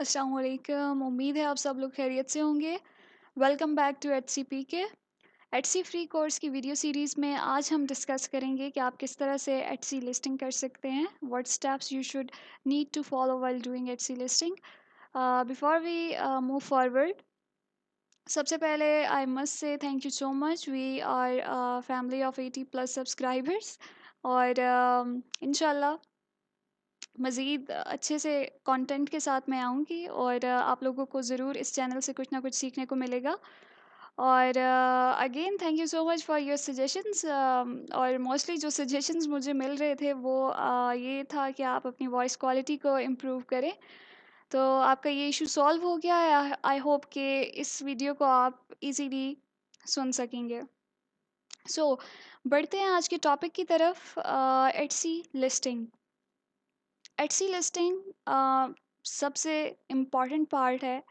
अस्सलाम वालेकुम। उम्मीद है आप सब लोग खैरियत से होंगे। Welcome back to H C P के। एच सी फ्री कोर्स की वीडियो सीरीज़ में आज हम डिस्कस करेंगे कि आप किस तरह से एच सी लिस्टिंग कर सकते हैं। What steps you should need to follow while doing H C listing. Before we move forward, सबसे पहले I must say thank you so much. We are family of 80+ subscribers और इंशाल्लाह मज़ीद अच्छे से कंटेंट के साथ मैं आऊँगी और आप लोगों को ज़रूर इस चैनल से कुछ ना कुछ सीखने को मिलेगा। और again thank you so much for your suggestions. और मोस्टली जो सजेशंस मुझे मिल रहे थे वो ये था कि आप अपनी वॉइस क्वालिटी को इम्प्रूव करें। तो आपका ये इशू सॉल्व हो गया है। आई होप कि इस वीडियो को आप इजीली सुन सकेंगे। सो बढ़ते हैं आज के टॉपिक की तरफ। Etsy listing. एटसी लिस्टिंग सबसे इम्पॉर्टेंट पार्ट है,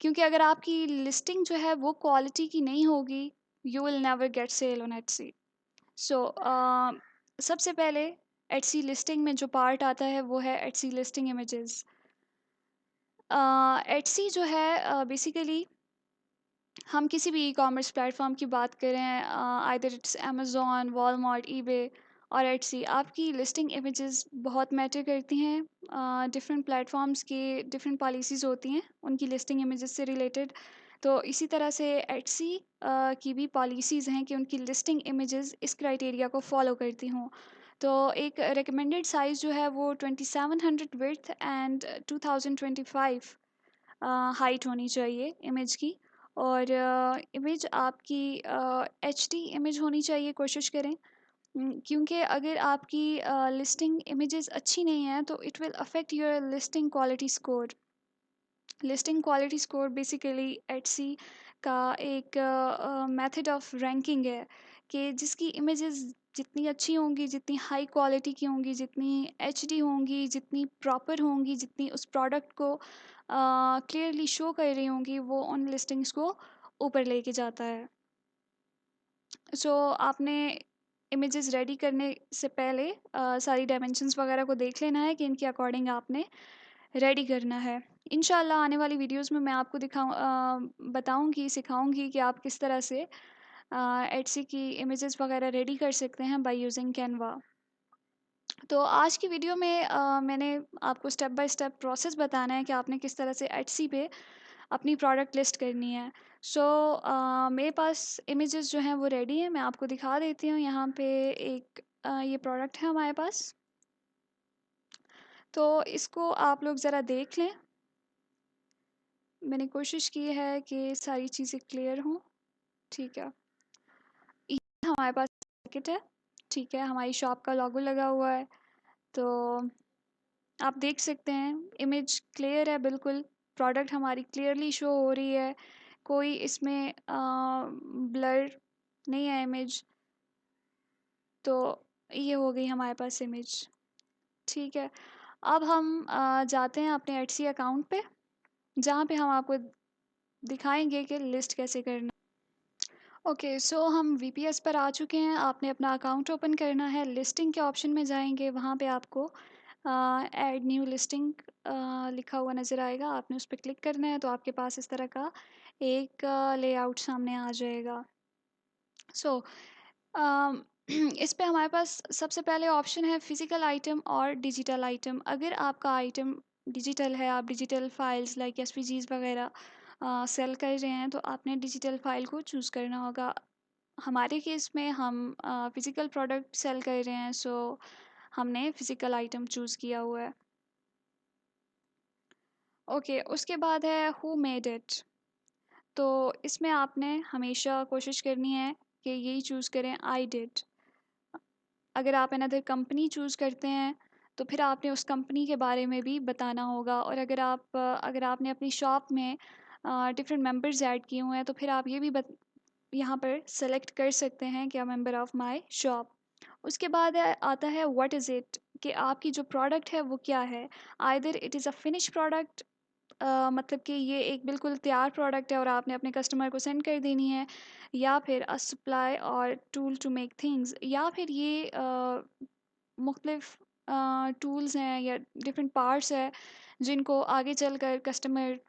क्योंकि अगर आपकी लिस्टिंग जो है वो क्वालिटी की नहीं होगी, you will never get sale on Etsy. So सबसे पहले एटसी लिस्टिंग में जो पार्ट आता है वो है एटसी लिस्टिंग इमेजेस। एटसी जो है बेसिकली हम किसी भी ई कॉमर्स प्लेटफॉर्म की बात करें, either it's Amazon, Walmart, eBay और एटसी, आपकी लिस्टिंग इमेजेस बहुत मैटर करती हैं। डिफरेंट प्लेटफॉर्म्स की डिफरेंट पॉलिसीज़ होती हैं उनकी लिस्टिंग इमेजेस से रिलेटेड। तो इसी तरह से एटसी की भी पॉलिसीज़ हैं कि उनकी लिस्टिंग इमेजेस इस क्राइटेरिया को फॉलो करती हों। तो एक रिकमेंडेड साइज़ जो है वो 2700 विड्थ एंड 2025 हाइट होनी चाहिए इमेज की। और इमेज आपकी एचडी इमेज होनी चाहिए, कोशिश करें। क्योंकि अगर आपकी लिस्टिंग इमेजेस अच्छी नहीं है तो it will affect your listing quality score. Listing quality score basically Etsy का एक मेथड ऑफ रैंकिंग है कि जिसकी इमेजेस जितनी अच्छी होंगी, जितनी हाई क्वालिटी की होंगी, जितनी एचडी होंगी, जितनी प्रॉपर होंगी, जितनी उस प्रोडक्ट को क्लियरली शो कर रही होंगी, वो उन लिस्टिंग्स को ऊपर लेके जाता है। सो आपने इमेजेस रेडी करने से पहले सारी डायमेंशंस वगैरह को देख लेना है कि इनके अकॉर्डिंग आपने रेडी करना है। इंशाल्लाह आने वाली वीडियोस में मैं आपको बताऊंगी, सिखाऊंगी कि आप किस तरह से एटसी की इमेजेस वगैरह रेडी कर सकते हैं बाय यूजिंग कैनवा। तो आज की वीडियो में मैंने आपको स्टेप बाय स्टेप प्रोसेस बताना है कि आपने किस तरह से एटसी पे अपनी प्रोडक्ट लिस्ट करनी है। सो मेरे पास इमेजेस जो हैं वो रेडी हैं, मैं आपको दिखा देती हूँ। यहाँ पे एक ये प्रोडक्ट है हमारे पास, तो इसको आप लोग ज़रा देख लें। मैंने कोशिश की है कि सारी चीज़ें क्लियर हों। ठीक है, ये हमारे पास पैकेट है। ठीक है, हमारी शॉप का लोगो लगा हुआ है। तो आप देख सकते हैं इमेज क्लियर है बिल्कुल। प्रोडक्ट हमारी क्लियरली शो हो रही है, कोई इसमें ब्लर नहीं है इमेज। तो ये हो गई हमारे पास इमेज। ठीक है, अब हम जाते हैं अपने एटसी अकाउंट पे, जहाँ पे हम आपको दिखाएंगे कि लिस्ट कैसे करना। ओके, सो हम वीपीएस पर आ चुके हैं। आपने अपना अकाउंट ओपन करना है, लिस्टिंग के ऑप्शन में जाएंगे, वहाँ पे आपको ऐड न्यू लिस्टिंग लिखा हुआ नज़र आएगा। आपने उस पर क्लिक करना है तो आपके पास इस तरह का एक लेआउट सामने आ जाएगा। सो इस पे हमारे पास सबसे पहले ऑप्शन है फिज़िकल आइटम और डिजिटल आइटम। अगर आपका आइटम डिजिटल है, आप डिजिटल फाइल्स लाइक एसवीजीज वगैरह सेल कर रहे हैं, तो आपने डिजिटल फाइल को चूज़ करना होगा। हमारे केस में हम फ़िज़िकल प्रोडक्ट सेल कर रहे हैं, सो हमने फ़िज़िकल आइटम चूज़ किया हुआ है। ओके, उसके बाद है हु मेड इट। तो इसमें आपने हमेशा कोशिश करनी है कि यही चूज़ करें, आई डिड। अगर आप अनदर कंपनी चूज़ करते हैं तो फिर आपने उस कंपनी के बारे में भी बताना होगा। और अगर आपने अपनी शॉप में डिफरेंट मेंबर्स ऐड किए हुए हैं तो फिर आप ये भी यहाँ पर सेलेक्ट कर सकते हैं कि मेंबर ऑफ़ माय शॉप। उसके बाद आता है व्हाट इज़ इट, कि आपकी जो प्रोडक्ट है वो क्या है। Either it is a finish product, मतलब कि ये एक बिल्कुल तैयार प्रोडक्ट है और आपने अपने कस्टमर को सेंड कर देनी है, या फिर अ सप्लाई और टूल टू मेक थिंग्स, या फिर ये मुख्तलिफ टूल्स हैं या डिफरेंट पार्ट्स है जिनको आगे चलकर कस्टमर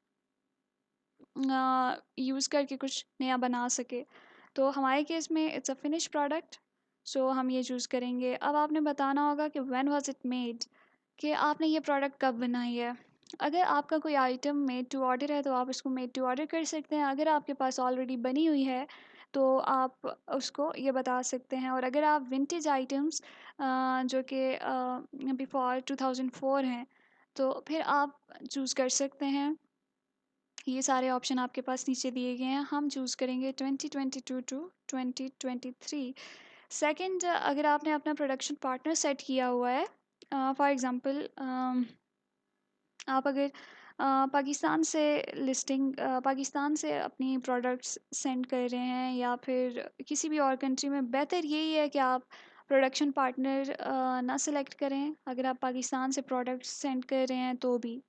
यूज़ करके कुछ नया बना सके। तो हमारे केस में इट्स अ फिनिश प्रोडक्ट, सो हम ये चूज़ करेंगे। अब आपने बताना होगा कि व्हेन वाज इट मेड, कि आपने ये प्रोडक्ट कब बनाई है। अगर आपका कोई आइटम मेड टू ऑर्डर है तो आप उसको मेड टू ऑर्डर कर सकते हैं। अगर आपके पास ऑलरेडी बनी हुई है तो आप उसको ये बता सकते हैं। और अगर आप विंटेज आइटम्स जो कि बिफोर 2004 हैं तो फिर आप चूज़ कर सकते हैं। ये सारे ऑप्शन आपके पास नीचे दिए गए हैं। हम चूज़ करेंगे 2022 टू 2023। सेकंड, अगर आपने अपना प्रोडक्शन पार्टनर सेट किया हुआ है, फॉर एग्ज़ाम्पल आप अगर पाकिस्तान से अपनी प्रोडक्ट्स सेंड कर रहे हैं या फिर किसी भी और कंट्री में, बेहतर यही है कि आप प्रोडक्शन पार्टनर ना सेलेक्ट करें अगर आप पाकिस्तान से प्रोडक्ट्स सेंड कर रहे हैं तो भी।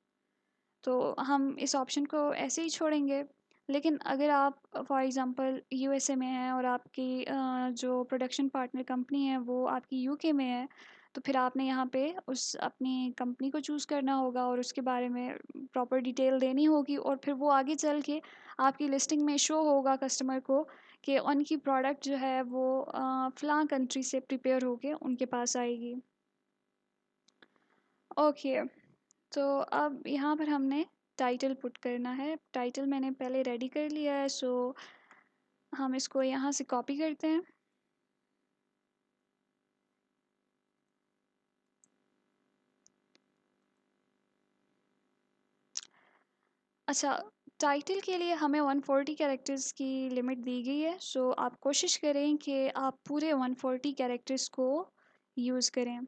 तो हम इस ऑप्शन को ऐसे ही छोड़ेंगे। लेकिन अगर आप फॉर एग्ज़ाम्पल यूएसए में हैं और आपकी जो प्रोडक्शन पार्टनर कंपनी है वो आपकी यूके में है, तो फिर आपने यहाँ पे उस अपनी कंपनी को चूज़ करना होगा और उसके बारे में प्रॉपर डिटेल देनी होगी, और फिर वो आगे चल के आपकी लिस्टिंग में शो होगा कस्टमर को कि उनकी प्रोडक्ट जो है वो फ़लाँ कंट्री से प्रिपेयर होके उनके पास आएगी। ओके, तो अब यहाँ पर हमने टाइटल पुट करना है। टाइटल मैंने पहले रेडी कर लिया है, सो हम इसको यहाँ से कॉपी करते हैं। अच्छा, टाइटल के लिए हमें 140 कैरेक्टर्स की लिमिट दी गई है, सो आप कोशिश करें कि आप पूरे 140 कैरेक्टर्स को यूज़ करें,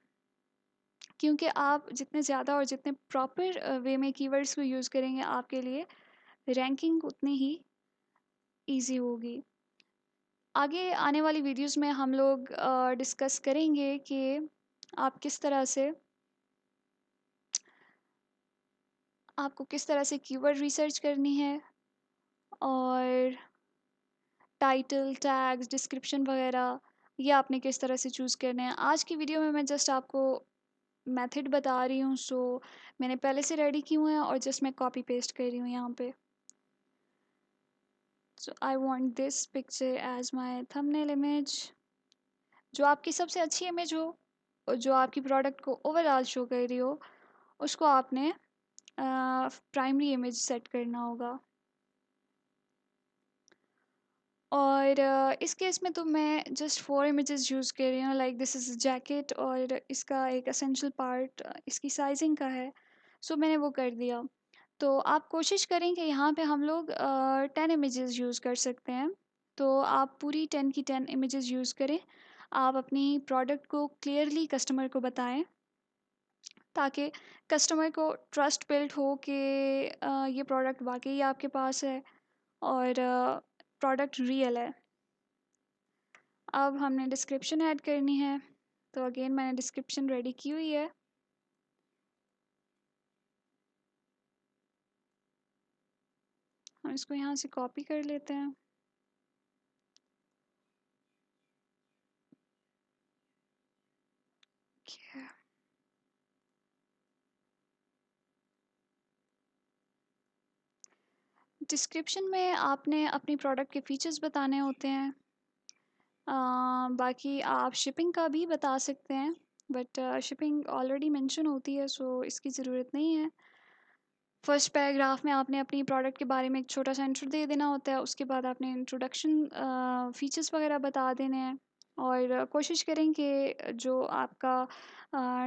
क्योंकि आप जितने ज़्यादा और जितने प्रॉपर वे में कीवर्ड्स को यूज़ करेंगे आपके लिए रैंकिंग उतनी ही ईजी होगी। आगे आने वाली वीडियोस में हम लोग डिस्कस करेंगे कि आपको किस तरह से कीवर्ड रिसर्च करनी है और टाइटल, टैग्स, डिस्क्रिप्शन वगैरह ये आपने किस तरह से चूज़ करने हैं। आज की वीडियो में मैं जस्ट आपको मेथड बता रही हूँ, सो मैंने पहले से रेडी की हुए हैं और जस्ट मैं कॉपी पेस्ट कर रही हूँ यहाँ पे। So I want this picture as my thumbnail image. जो आपकी सबसे अच्छी इमेज हो और जो आपकी प्रोडक्ट को ओवरऑल शो कर रही हो, उसको आपने प्राइमरी इमेज सेट करना होगा। और इस केस में तो मैं जस्ट 4 इमेजेस यूज़ कर रही हूँ, लाइक दिस इज़ जैकेट और इसका एक एसेंशियल पार्ट इसकी साइजिंग का है, सो मैंने वो कर दिया। तो आप कोशिश करें कि यहाँ पे हम लोग 10 इमेजेस यूज़ कर सकते हैं, तो आप पूरी 10 की 10 इमेजेस यूज़ करें। आप अपनी प्रोडक्ट को क्लियरली कस्टमर को बताएं ताकि कस्टमर को ट्रस्ट बिल्ड हो कि ये प्रोडक्ट वाकई आपके पास है और प्रोडक्ट रियल है। अब हमने डिस्क्रिप्शन ऐड करनी है, तो अगेन मैंने डिस्क्रिप्शन रेडी की हुई है। हम इसको यहाँ से कॉपी कर लेते हैं। Okay. डिस्क्रिप्शन में आपने अपनी प्रोडक्ट के फीचर्स बताने होते हैं। बाकी आप शिपिंग का भी बता सकते हैं, बट शिपिंग ऑलरेडी मेंशन होती है, सो इसकी ज़रूरत नहीं है। फर्स्ट पैराग्राफ में आपने अपनी प्रोडक्ट के बारे में एक छोटा सा इंट्रो दे देना होता है, उसके बाद आपने इंट्रोडक्शन फ़ीचर्स वगैरह बता देने हैं। और कोशिश करें कि जो आपका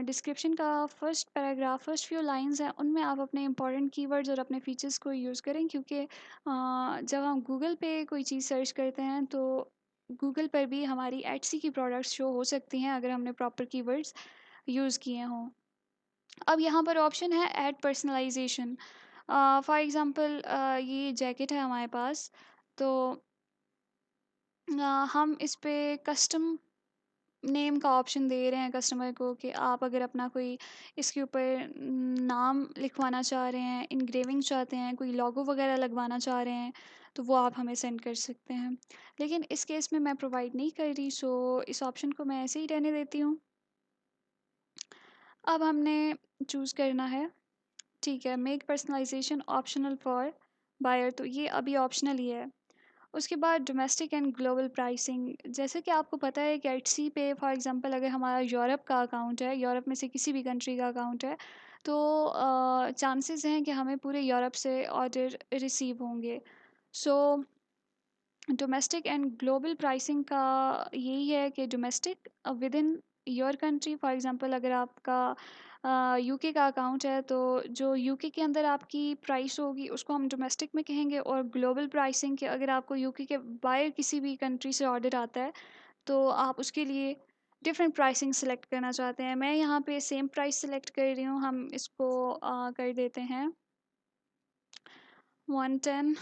डिस्क्रिप्शन का first paragraph, first few lines हैं, उनमें आप अपने इंपॉर्टेंट कीवर्ड्स और अपने फीचर्स को यूज़ करें, क्योंकि जब हम गूगल पे कोई चीज़ सर्च करते हैं तो गूगल पर भी हमारी एटसी की प्रोडक्ट्स शो हो सकती हैं अगर हमने प्रॉपर कीवर्ड्स यूज़ किए हों। अब यहाँ पर ऑप्शन है ऐड पर्सनलाइजेशन। फॉर एग्ज़ाम्पल ये जैकेट है हमारे पास, तो हम इस पे कस्टम नेम का ऑप्शन दे रहे हैं कस्टमर को कि आप अगर अपना कोई इसके ऊपर नाम लिखवाना चाह रहे हैं, इनग्रेविंग चाहते हैं, कोई लोगो वगैरह लगवाना चाह रहे हैं, तो वो आप हमें सेंड कर सकते हैं। लेकिन इस केस में मैं प्रोवाइड नहीं कर रही, सो इस ऑप्शन को मैं ऐसे ही रहने देती हूँ। अब हमने चूज़ करना है ठीक है, make personalization optional for buyer, तो ये अभी ऑप्शनल ही है। उसके बाद डोमेस्टिक एंड ग्लोबल प्राइसिंग, जैसे कि आपको पता है कि एटसी पे फॉर एग्जांपल अगर हमारा यूरोप का अकाउंट है, यूरोप में से किसी भी कंट्री का अकाउंट है, तो चांसेस हैं कि हमें पूरे यूरोप से ऑर्डर रिसीव होंगे। सो डोमेस्टिक एंड ग्लोबल प्राइसिंग का यही है कि domestic with in your country, for example अगर आपका यूके का अकाउंट है तो जो यूके के अंदर आपकी प्राइस होगी उसको हम डोमेस्टिक में कहेंगे, और ग्लोबल प्राइसिंग के अगर आपको यूके के बाहर किसी भी कंट्री से ऑर्डर आता है तो आप उसके लिए डिफरेंट प्राइसिंग सेलेक्ट करना चाहते हैं। मैं यहाँ पे सेम प्राइस सेलेक्ट कर रही हूँ, हम इसको कर देते हैं 110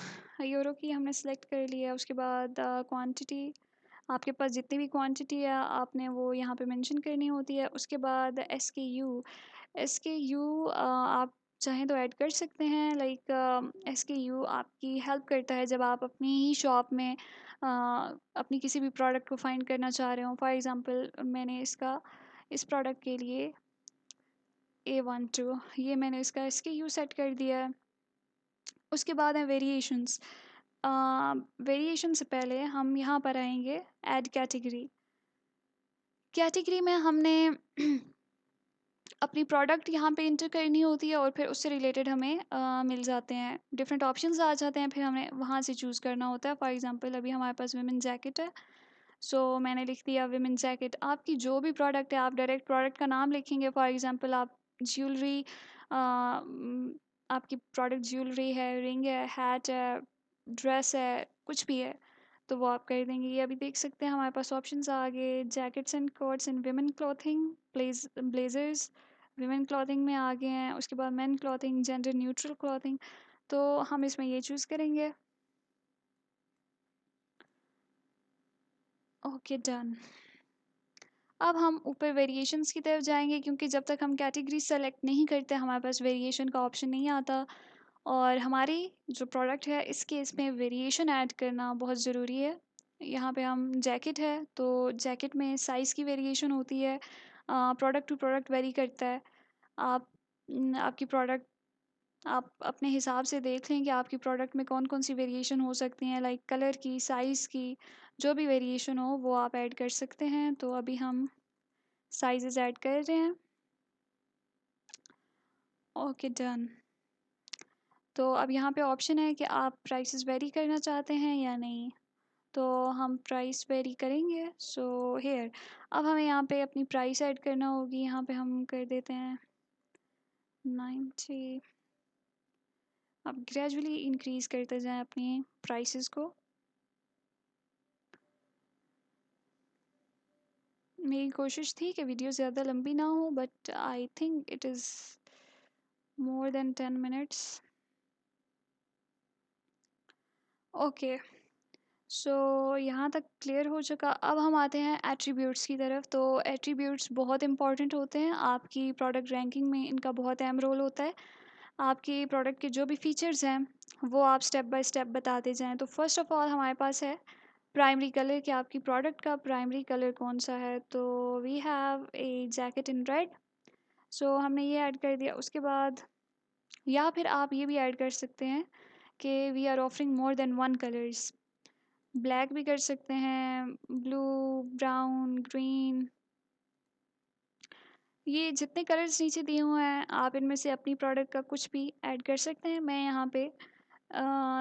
यूरो की हमने सेलेक्ट कर लिया। उसके बाद क्वांटिटी, आपके पास जितनी भी क्वांटिटी है आपने वो यहाँ पे मेंशन करनी होती है। उसके बाद एस के यू आप चाहें तो ऐड कर सकते हैं। लाइक एस के यू आपकी हेल्प करता है जब आप अपनी ही शॉप में अपनी किसी भी प्रोडक्ट को फाइंड करना चाह रहे हो। फॉर एग्ज़ाम्पल मैंने इस प्रोडक्ट के लिए A12, ये मैंने इसका एस के यू सेट कर दिया है। उसके बाद है वेरिएशंस। वेरिएशन से पहले हम यहाँ पर आएंगे ऐड कैटेगरी। कैटेगरी में हमने अपनी प्रोडक्ट यहाँ पे इंटर करनी होती है और फिर उससे रिलेटेड हमें मिल जाते हैं, डिफरेंट ऑप्शंस आ जाते हैं, फिर हमें वहाँ से चूज़ करना होता है। फॉर एग्जांपल अभी हमारे पास विमेन जैकेट है, सो मैंने लिख दिया विमेन जैकेट। आपकी जो भी प्रोडक्ट है आप डायरेक्ट प्रोडक्ट का नाम लिखेंगे। फॉर एग्जांपल आप ज्वेलरी, आपकी प्रोडक्ट ज्वेलरी है, रिंग है, हैट है, ड्रेस है, कुछ भी है तो वो आप कर देंगे। ये अभी देख सकते हैं हमारे पास ऑप्शंस आ गए, jackets and quotes in women clothing, blazers women clothing में आ गए हैं। उसके बाद main clothing, gender neutral clothing, तो हम इसमें ये चूज़ करेंगे। Okay done. अब हम ऊपर वेरिएशंस की तरफ जाएंगे, क्योंकि जब तक हम कैटेगरी सेलेक्ट नहीं करते हमारे पास वेरिएशन का ऑप्शन नहीं आता, और हमारी जो प्रोडक्ट है इस केस में वेरिएशन ऐड करना बहुत ज़रूरी है। यहाँ पे हम जैकेट है तो जैकेट में साइज़ की वेरिएशन होती है, प्रोडक्ट टू प्रोडक्ट वेरी करता है। आप आपकी प्रोडक्ट आप अपने हिसाब से देख लें कि आपकी प्रोडक्ट में कौन कौन सी वेरिएशन हो सकती हैं, लाइक कलर की, साइज़ की, जो भी वेरिएशन हो वो आप ऐड कर सकते हैं। तो अभी हम साइजेस ऐड कर रहे हैं। Okay done. तो अब यहाँ पे ऑप्शन है कि आप प्राइसेस वेरी करना चाहते हैं या नहीं, तो हम प्राइस वेरी करेंगे। सो हेयर अब हमें यहाँ पे अपनी प्राइस ऐड करना होगी। यहाँ पे हम कर देते हैं 90। अब ग्रेजुअली इंक्रीज़ करते जाएं अपनी प्राइसेस को। मेरी कोशिश थी कि वीडियो ज़्यादा लंबी ना हो, but I think it is more than 10 minutes. Okay, so यहाँ तक क्लियर हो चुका। अब हम आते हैं एट्रीब्यूट्स की तरफ। तो एट्रीब्यूट्स बहुत इंपॉर्टेंट होते हैं आपकी प्रोडक्ट रैंकिंग में, इनका बहुत अहम रोल होता है। आपकी प्रोडक्ट के जो भी फीचर्स हैं वो आप स्टेप बाय स्टेप बताते जाएं। तो फर्स्ट ऑफ ऑल हमारे पास है प्राइमरी कलर, कि आपकी प्रोडक्ट का प्राइमरी कलर कौन सा है। तो we have a jacket in red, so हमने ये ऐड कर दिया। उसके बाद या फिर आप ये भी ऐड कर सकते हैं कि we are offering more than one colours. Black भी कर सकते हैं, ब्लू, ब्राउन, ग्रीन, ये जितने कलर्स नीचे दिए हुए हैं आप इनमें से अपनी प्रोडक्ट का कुछ भी ऐड कर सकते हैं। मैं यहाँ पे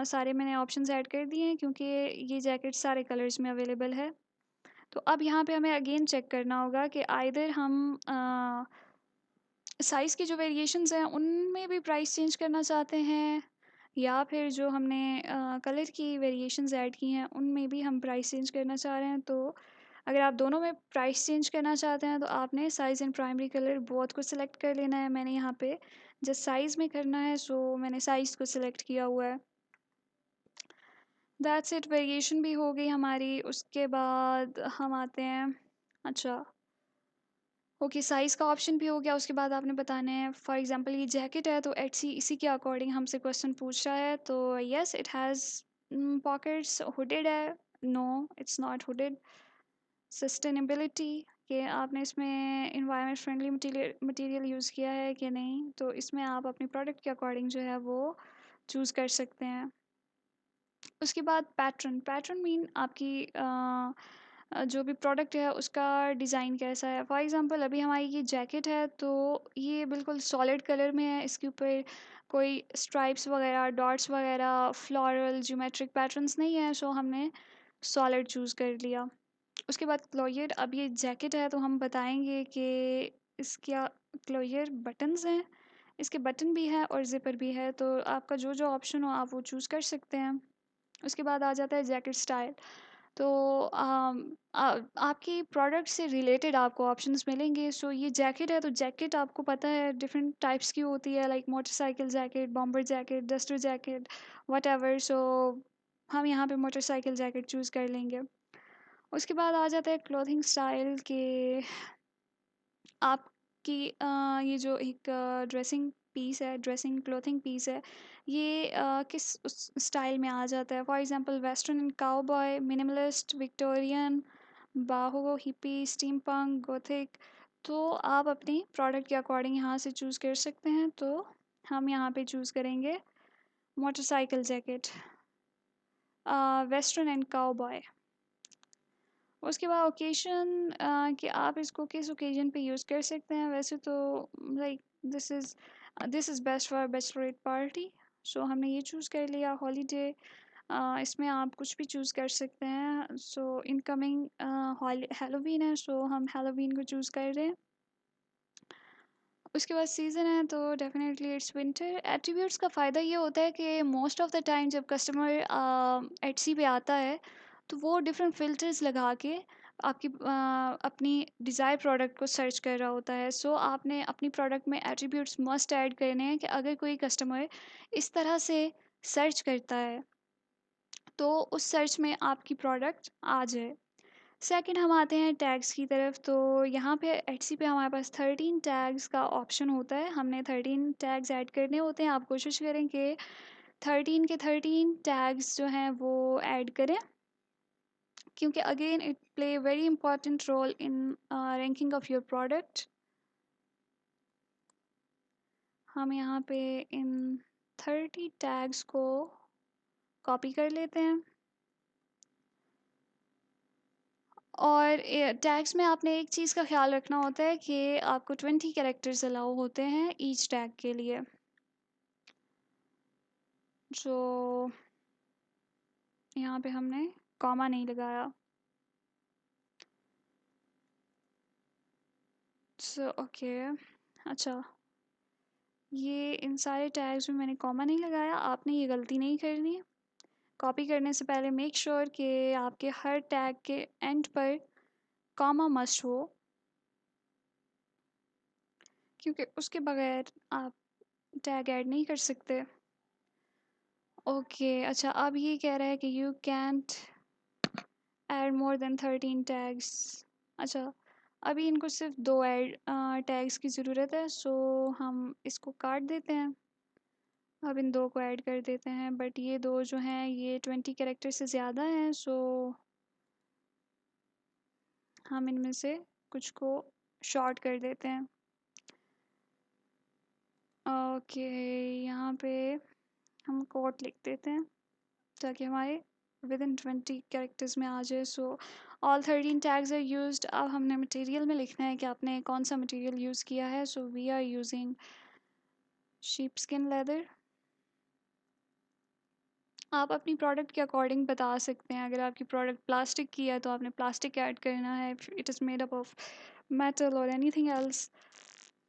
सारे मैंने ऑप्शंस ऐड कर दिए हैं क्योंकि ये जैकेट सारे कलर्स में अवेलेबल है। तो अब यहाँ पे हमें अगेन चेक करना होगा कि आइदर हम साइज़ की जो वेरिएशंस हैं उनमें भी प्राइस चेंज करना चाहते हैं, या फिर जो हमने कलर की वेरिएशंस ऐड की हैं उनमें भी हम प्राइस चेंज करना चाह रहे हैं। तो अगर आप दोनों में प्राइस चेंज करना चाहते हैं तो आपने size and primary colour both को सिलेक्ट कर लेना है। मैंने यहाँ पे जस्ट साइज़ में करना है, सो मैंने साइज़ को सिलेक्ट किया हुआ है। दैट्स इट, वेरिएशन भी हो गई हमारी। उसके बाद हम आते हैं, अच्छा ओके, साइज़ का ऑप्शन भी हो गया। उसके बाद आपने बताना है, फॉर एग्जांपल ये जैकेट है तो एटसी इसी के अकॉर्डिंग हमसे क्वेश्चन पूछ रहा है। तो yes it has pockets, hooded है, no it's not hooded. Sustainability, कि आपने इसमें एनवायरनमेंट फ्रेंडली मटेरियल यूज़ किया है कि नहीं, तो इसमें आप अपने प्रोडक्ट के अकॉर्डिंग जो है वो चूज़ कर सकते हैं। उसके बाद पैटर्न पैटर्न मीन आपकी जो भी प्रोडक्ट है उसका डिज़ाइन कैसा है। फॉर एग्ज़ाम्पल अभी हमारी ये जैकेट है तो ये बिल्कुल सॉलिड कलर में है, इसके ऊपर कोई स्ट्राइप्स वगैरह डॉट्स वगैरह फ्लोरल ज्योमेट्रिक पैटर्न्स नहीं है, सो हमने सॉलिड चूज़ कर लिया। उसके बाद क्लोयर, अब ये जैकेट है तो हम बताएंगे कि इसका क्लोयर बटन्स हैं, इसके बटन भी है और ज़िपर भी है, तो आपका जो जो ऑप्शन हो आप वो चूज़ कर सकते हैं। उसके बाद आ जाता है जैकेट स्टाइल। तो आपकी प्रोडक्ट से रिलेटेड आपको ऑप्शंस मिलेंगे। सो ये जैकेट है तो जैकेट आपको पता है डिफरेंट टाइप्स की होती है, like motorcycle jacket, bomber jacket, duster jacket, whatever. So हम यहाँ पे मोटरसाइकिल जैकेट चूज़ कर लेंगे। उसके बाद आ जाता है क्लोथिंग स्टाइल के आपकी ये जो एक ड्रेसिंग पीस है, ड्रेसिंग क्लोथिंग पीस है, ये किस उस स्टाइल में आ जाता है। For example western and cowboy, minimalist, Victorian, बाहो, हिप्पी, स्टीम पंक, गोथिक। तो आप अपनी प्रोडक्ट के अकॉर्डिंग यहाँ से चूज़ कर सकते हैं। तो हम यहाँ पे चूज़ करेंगे motorcycle jacket, western and cowboy. उसके बाद ओकेशन कि आप इसको किस ओकेजन पे यूज़ कर सकते हैं। वैसे तो like this is best for bachelorette party, so हमने ये चूज़ कर लिया। हॉलीडे, इसमें आप कुछ भी चूज़ कर सकते हैं। सो इनकमिंग हेलोवीन है, सो हम हेलोवीन को चूज़ कर रहे हैं। उसके बाद सीज़न है तो डेफिनेटली इट्स विंटर। एट्रीब्यूट्स का फ़ायदा ये होता है कि मोस्ट ऑफ़ द टाइम जब कस्टमर एटसी पे आता है तो वो डिफरेंट फ़िल्टर्स लगा के आपकी अपनी डिज़ायर प्रोडक्ट को सर्च कर रहा होता है। सो आपने अपनी प्रोडक्ट में एट्रीब्यूट्स मस्ट ऐड करने हैं कि अगर कोई कस्टमर इस तरह से सर्च करता है तो उस सर्च में आपकी प्रोडक्ट आ जाए। सेकंड हम आते हैं टैग्स की तरफ। तो यहाँ पे एटसी पे हमारे पास 13 टैग्स का ऑप्शन होता है, हमने 13 टैग्स ऐड करने होते हैं। आप कोशिश करें कि 13 के 13 टैग्स जो हैं वो ऐड करें, क्योंकि again it play very important role in ranking of your product. हम यहाँ पे इन 30 टैग्स को कॉपी कर लेते हैं। और टैग्स में आपने एक चीज़ का ख्याल रखना होता है कि आपको 20 कैरेक्टर्स अलाउ होते हैं ईच टैग के लिए। जो यहाँ पे हमने कॉमा नहीं लगाया। सो ओके, अच्छा, ये इन सारे टैग्स में मैंने कॉमा नहीं लगाया। आपने ये गलती नहीं करनी। कॉपी करने से पहले मेक श्योर कि आपके हर टैग के एंड पर कॉमा मस्ट हो, क्योंकि उसके बगैर आप टैग ऐड नहीं कर सकते। ओके, अच्छा, अब ये कह रहा है कि you can't add more than 13 tags. अच्छा, अभी इनको सिर्फ 2 ऐड टैग्स की ज़रूरत है, सो हम इसको काट देते हैं। अब इन 2 को ऐड कर देते हैं, बट ये 2 जो हैं ये 20 कैरेक्टर से ज़्यादा हैं, सो हम इनमें से कुछ को शॉर्ट कर देते हैं। ओके, यहाँ पे हम कोट लिख देते हैं ताकि हमारे विद इन 20 कैरेक्टर्स में आ जाए। So all 13 tags are used. अब हमने मटेरियल में लिखना है कि आपने कौन सा मटेरियल यूज़ किया है। So we are using sheep skin leather. आप अपनी प्रोडक्ट के अकॉर्डिंग बता सकते हैं। अगर आपकी प्रोडक्ट प्लास्टिक की है तो आपने प्लास्टिक ऐड करना है। It is made up of metal और एनीथिंग एल्स,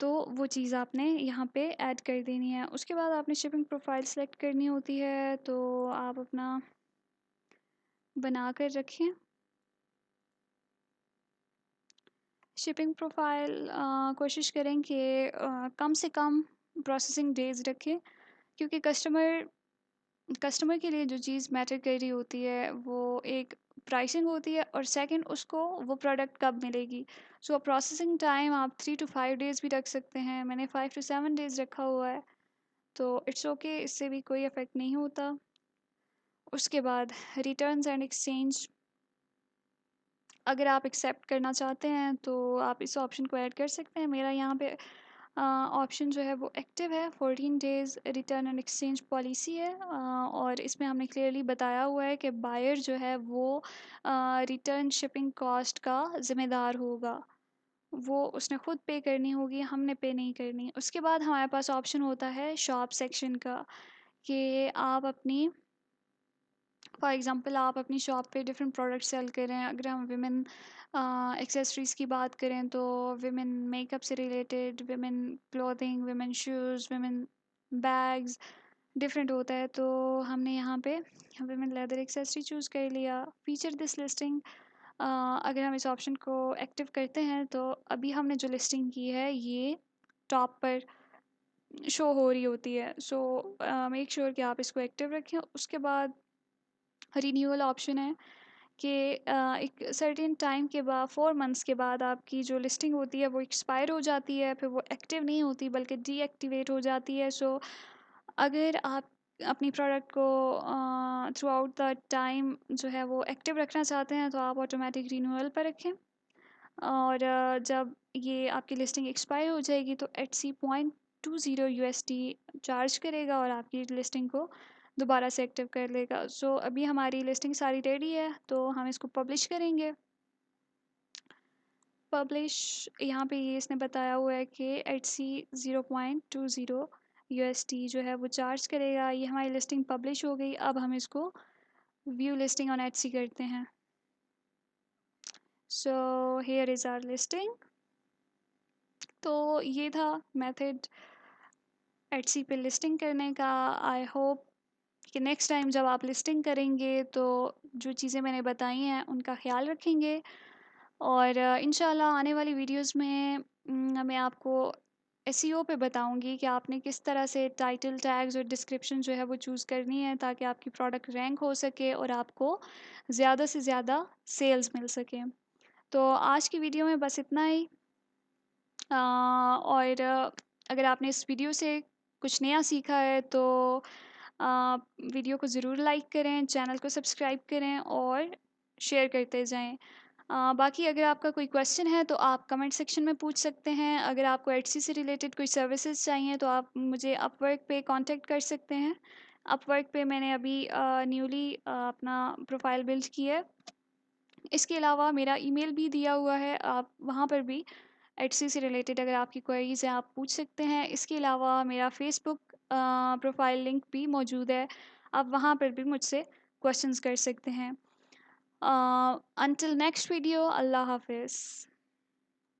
तो वो चीज़ आपने यहाँ पे ऐड कर देनी है। उसके बाद आपने शिपिंग प्रोफाइल सेलेक्ट करनी होती है, तो आप अपना बना कर रखें शिपिंग प्रोफाइल। कोशिश करें कि कम से कम प्रोसेसिंग डेज़ रखें, क्योंकि कस्टमर के लिए जो चीज़ मैटर कर रही होती है वो एक प्राइसिंग होती है और सेकंड उसको वो प्रोडक्ट कब मिलेगी। सो प्रोसेसिंग टाइम आप 3 to 5 डेज़ भी रख सकते हैं। मैंने 5 to 7 डेज़ रखा हुआ है, तो इट्स ओके, इससे भी कोई इफ़ेक्ट नहीं होता। उसके बाद रिटर्न्स एंड एक्सचेंज। अगर आप एक्सेप्ट करना चाहते हैं तो आप इस ऑप्शन को ऐड कर सकते हैं। मेरा यहाँ पे ऑप्शन जो है वो एक्टिव है। 14 days return and exchange policy है, और इसमें हमने क्लियरली बताया हुआ है कि बायर जो है वो रिटर्न शिपिंग कॉस्ट का ज़िम्मेदार होगा। वो उसने खुद पे करनी होगी, हमने पे नहीं करनी। उसके बाद हमारे पास ऑप्शन होता है शॉप सेक्शन का, कि आप अपनी फॉर एग्ज़ाम्पल आप अपनी शॉप पे डिफरेंट प्रोडक्ट सेल कर रहे हैं। अगर हम विमेन एक्सेसरीज़ की बात करें तो विमेन मेकअप से related, women clothing, women shoes, women bags different होता है। तो हमने यहाँ पे विमेन लेदर एक्सेसरी चूज़ कर लिया। फीचर दिस लिस्टिंग, अगर हम इस ऑप्शन को एक्टिव करते हैं तो अभी हमने जो लिस्टिंग की है ये टॉप पर शो हो रही होती है। सो मेक श्योर कि आप इसको एक्टिव रखें। उसके बाद रिन्यूअल ऑप्शन है कि एक सर्टेन टाइम के बाद 4 मंथ्स के बाद आपकी जो लिस्टिंग होती है वो एक्सपायर हो जाती है, फिर वो एक्टिव नहीं होती बल्कि डीएक्टिवेट हो जाती है। सो अगर आप अपनी प्रोडक्ट को थ्रू आउट द टाइम जो है वो एक्टिव रखना चाहते हैं तो आप ऑटोमेटिक रिन्यूअल पर रखें। और जब ये आपकी लिस्टिंग एक्सपायर हो जाएगी तो $80.20 चार्ज करेगा और आपकी लिस्टिंग को दोबारा से एक्टिव कर लेगा। सो अभी हमारी लिस्टिंग सारी रेडी है तो हम इसको पब्लिश करेंगे। पब्लिश, यहाँ पे ये इसने बताया हुआ है कि $0.20 जो है वो चार्ज करेगा। ये हमारी लिस्टिंग पब्लिश हो गई। अब हम इसको व्यू लिस्टिंग ऑन एटसी करते हैं। So here is our listing. तो ये था मेथड एटसी पे लिस्टिंग करने का। आई होप कि नेक्स्ट टाइम जब आप लिस्टिंग करेंगे तो जो चीज़ें मैंने बताई हैं उनका ख्याल रखेंगे। और इंशाल्लाह आने वाली वीडियोस में मैं आपको एसईओ पे बताऊंगी कि आपने किस तरह से टाइटल टैग्स और डिस्क्रिप्शन जो है वो चूज़ करनी है ताकि आपकी प्रोडक्ट रैंक हो सके और आपको ज़्यादा से ज़्यादा सेल्स मिल सके। तो आज की वीडियो में बस इतना ही। और अगर आपने इस वीडियो से कुछ नया सीखा है तो वीडियो को ज़रूर लाइक करें, चैनल को सब्सक्राइब करें और शेयर करते जाएं। बाकी अगर आपका कोई क्वेश्चन है तो आप कमेंट सेक्शन में पूछ सकते हैं। अगर आपको एटसी से रिलेटेड कोई सर्विसेज चाहिए तो आप मुझे अपवर्क पे कांटेक्ट कर सकते हैं। अपवर्क पे मैंने अभी न्यूली अपना प्रोफाइल बिल्ड की है। इसके अलावा मेरा ईमेल भी दिया हुआ है, आप वहाँ पर भी एटसी से रिलेटेड अगर आपकी क्वेरीज हैं आप पूछ सकते हैं। इसके अलावा मेरा फेसबुक प्रोफाइल लिंक भी मौजूद है, आप वहाँ पर भी मुझसे क्वेश्चंस कर सकते हैं। Until next video, Allah Hafiz.